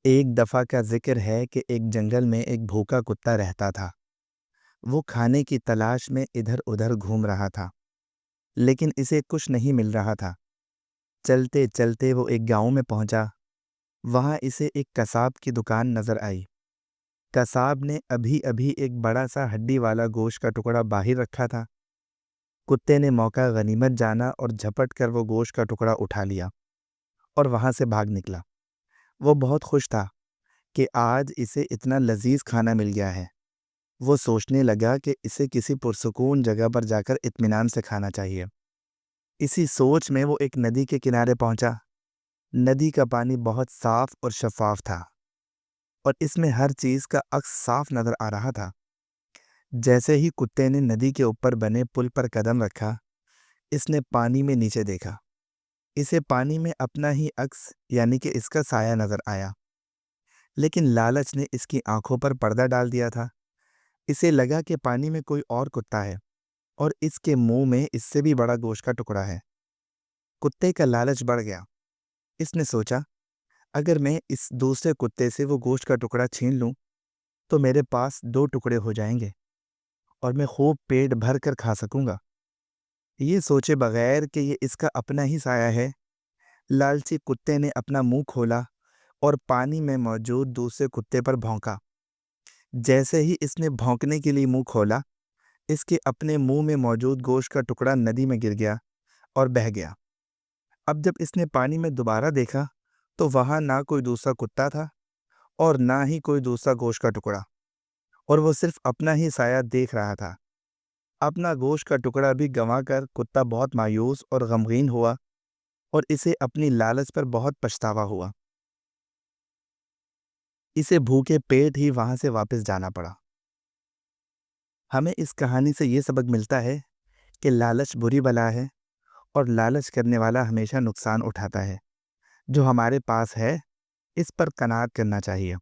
ایک دفعہ کا ذکر ہے کہ ایک جنگل میں ایک بھوکا کتا رہتا تھا۔ وہ کھانے کی تلاش میں ادھر ادھر گھوم رہا تھا، لیکن اسے کچھ نہیں مل رہا تھا۔ چلتے چلتے وہ ایک گاؤں میں پہنچا۔ وہاں اسے ایک قصاب کی دکان نظر آئی۔ قصاب نے ابھی ابھی ایک بڑا سا ہڈی والا گوشت کا ٹکڑا باہر رکھا تھا۔ کتے نے موقع غنیمت جانا اور جھپٹ کر وہ گوشت کا ٹکڑا اٹھا لیا اور وہاں سے بھاگ نکلا۔ وہ بہت خوش تھا کہ آج اسے اتنا لذیذ کھانا مل گیا ہے۔ وہ سوچنے لگا کہ اسے کسی پرسکون جگہ پر جا کر اطمینان سے کھانا چاہیے۔ اسی سوچ میں وہ ایک ندی کے کنارے پہنچا۔ ندی کا پانی بہت صاف اور شفاف تھا اور اس میں ہر چیز کا عکس صاف نظر آ رہا تھا۔ جیسے ہی کتے نے ندی کے اوپر بنے پل پر قدم رکھا، اس نے پانی میں نیچے دیکھا۔ اسے پانی میں اپنا ہی عکس یعنی کہ اس کا سایہ نظر آیا، لیکن لالچ نے اس کی آنکھوں پر پردہ ڈال دیا تھا۔ اسے لگا کہ پانی میں کوئی اور کتا ہے اور اس کے منہ میں اس سے بھی بڑا گوشت کا ٹکڑا ہے۔ کتے کا لالچ بڑھ گیا۔ اس نے سوچا، اگر میں اس دوسرے کتے سے وہ گوشت کا ٹکڑا چھین لوں تو میرے پاس 2 ٹکڑے ہو جائیں گے اور میں خوب پیٹ بھر کر کھا سکوں گا۔ یہ سوچے بغیر کہ یہ اس کا اپنا ہی سایہ ہے، لالچی کتے نے اپنا منہ کھولا اور پانی میں موجود دوسرے کتے پر بھونکا۔ جیسے ہی اس نے بھونکنے کے لیے منہ کھولا، اس کے اپنے منہ میں موجود گوشت کا ٹکڑا ندی میں گر گیا اور بہہ گیا۔ اب جب اس نے پانی میں دوبارہ دیکھا تو وہاں نہ کوئی دوسرا کتا تھا اور نہ ہی کوئی دوسرا گوشت کا ٹکڑا، اور وہ صرف اپنا ہی سایہ دیکھ رہا تھا۔ اپنا گوشت کا ٹکڑا بھی گنوا کر کتا بہت مایوس اور غمگین ہوا اور اسے اپنی لالچ پر بہت پچھتاوا ہوا۔ اسے بھوکے پیٹ ہی وہاں سے واپس جانا پڑا۔ ہمیں اس کہانی سے یہ سبق ملتا ہے کہ لالچ بری بلا ہے اور لالچ کرنے والا ہمیشہ نقصان اٹھاتا ہے۔ جو ہمارے پاس ہے اس پر قناعت کرنا چاہیے۔